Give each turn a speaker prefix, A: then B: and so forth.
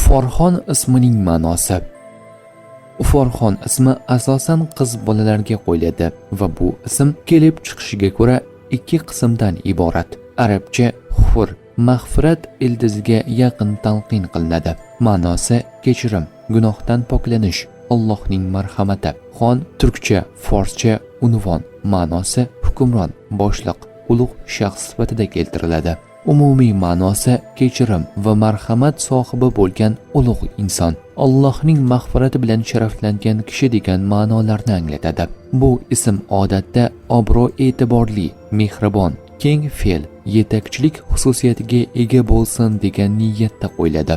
A: Farhon ismining ma'nosi. Farhon ismi asosan qiz bolalarga qo'yiladi va bu ism kelib chiqishiga ko'ra ikki qismdan iborat. Arabcha hur, mag'firat ildiziga yaqin talqin qilinadi. Ma'nosi kechirim, gunohdan poklanish, Allohning marhamati. Xon turkcha, forscha unvon, ma'nosi hukmron, boshliq, ulug' shaxs sifatida keltiriladi. Umumiy ma'nosi kechirim va marhamat sohibi bo'lgan ulug' inson, Allohning mag'firati bilan sharaflangan kishi degan ma'nolarni anglatadi. Bu ism odatda obro' e'tiborli, mehribon, keng fe'l, yetakchilik xususiyatiga ega bo'lsin degan niyatda qo'yiladi.